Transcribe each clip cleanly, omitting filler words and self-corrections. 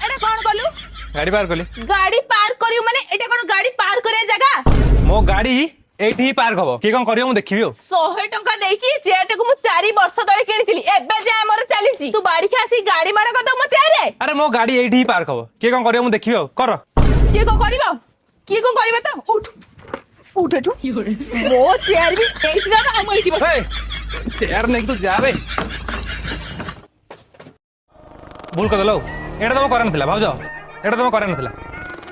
एटा कौन कलु गाड़ी पार कली गाड़ी पार्क करियो माने एटा कौन गाड़ी पार्क करे जगह मो गाड़ी एठी ही पार्क हबो की कोन करियो मु देखिबी 100 टंका देकी जेट को मु 4 वर्ष तळे किनिथिली एबे जे हमर चलीची तू बाड़ी के आसी गाड़ी मार कत मो चेरे अरे मो गाड़ी एठी ही पार्क हबो की कोन करियो मु देखिबी कर की को करबो त उठ उठ एठू मो चेयर भी एठी ना हम एठी बस ए चेयर नहीं तू जा बे भूल कर दलो एटा तो करे नथिला भाउज एटा तो करे नथिला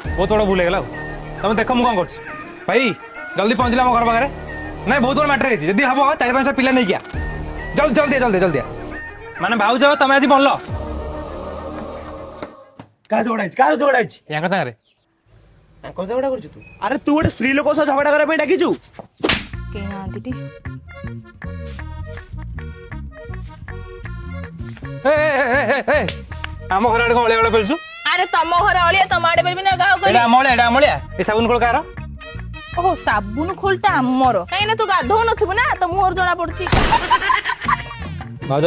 बहुत बड़ भूल गेला तुम देख मु कोन करछ भाई जल्दी पहुंचला हम घर पाखे नहीं बहुत बड़ मैटर जदि हम 4-5 पिला नहीं गया जल्दी माने भाउज तुम आज बनल का झगड़ा या संगे झगड़ा करछु तू अरे तू गोटे स्त्री लोक सह झगड़ा करे पे डाकिछु के नांतीटी आम घर आड़े अलिया बेला पेलछु अरे तम घर अलिया तम आडे बेलबी ना गाव करी एटा अमलिया ए साबुन कोल कार ओहो साबुन खोलटा हमर काई ना तू गाधो नथिबु ना त मोर जणा पड़ची भाउज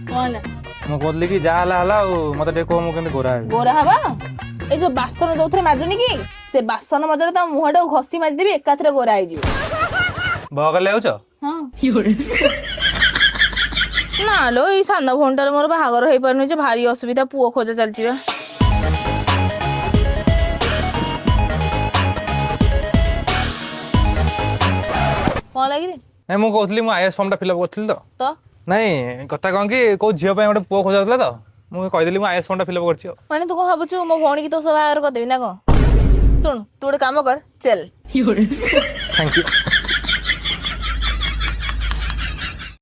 कोन मु कहली कि जा हला मते देखो मु केंते गोरा है गोरा हवा ए जो बासन जोथरे माजुनी की से बासन मजरे त मुहडो घसी माज देबी एकाथरे गोरा आइ जिवो बगल ले आउछ हां ना लो ई सान फोनटार मोर बाहागर होई परनु जे भारी असुविधा पुओ खोजा चलची बा कौन लगी रे नहीं मु कहली मु आईएस फॉर्म फिलअप करथिल तो नहीं कथा कहूँ कि कौ झील गोटे पुओ खोजा तो मुझे कहीदेली आईएस फॉर्म फिलअप कर माने तू कौन भावुଛୁ मो भौणी की तो सब बाहर कर देबी ना कौन सुन तू गोटे काम कर चल थैंक यू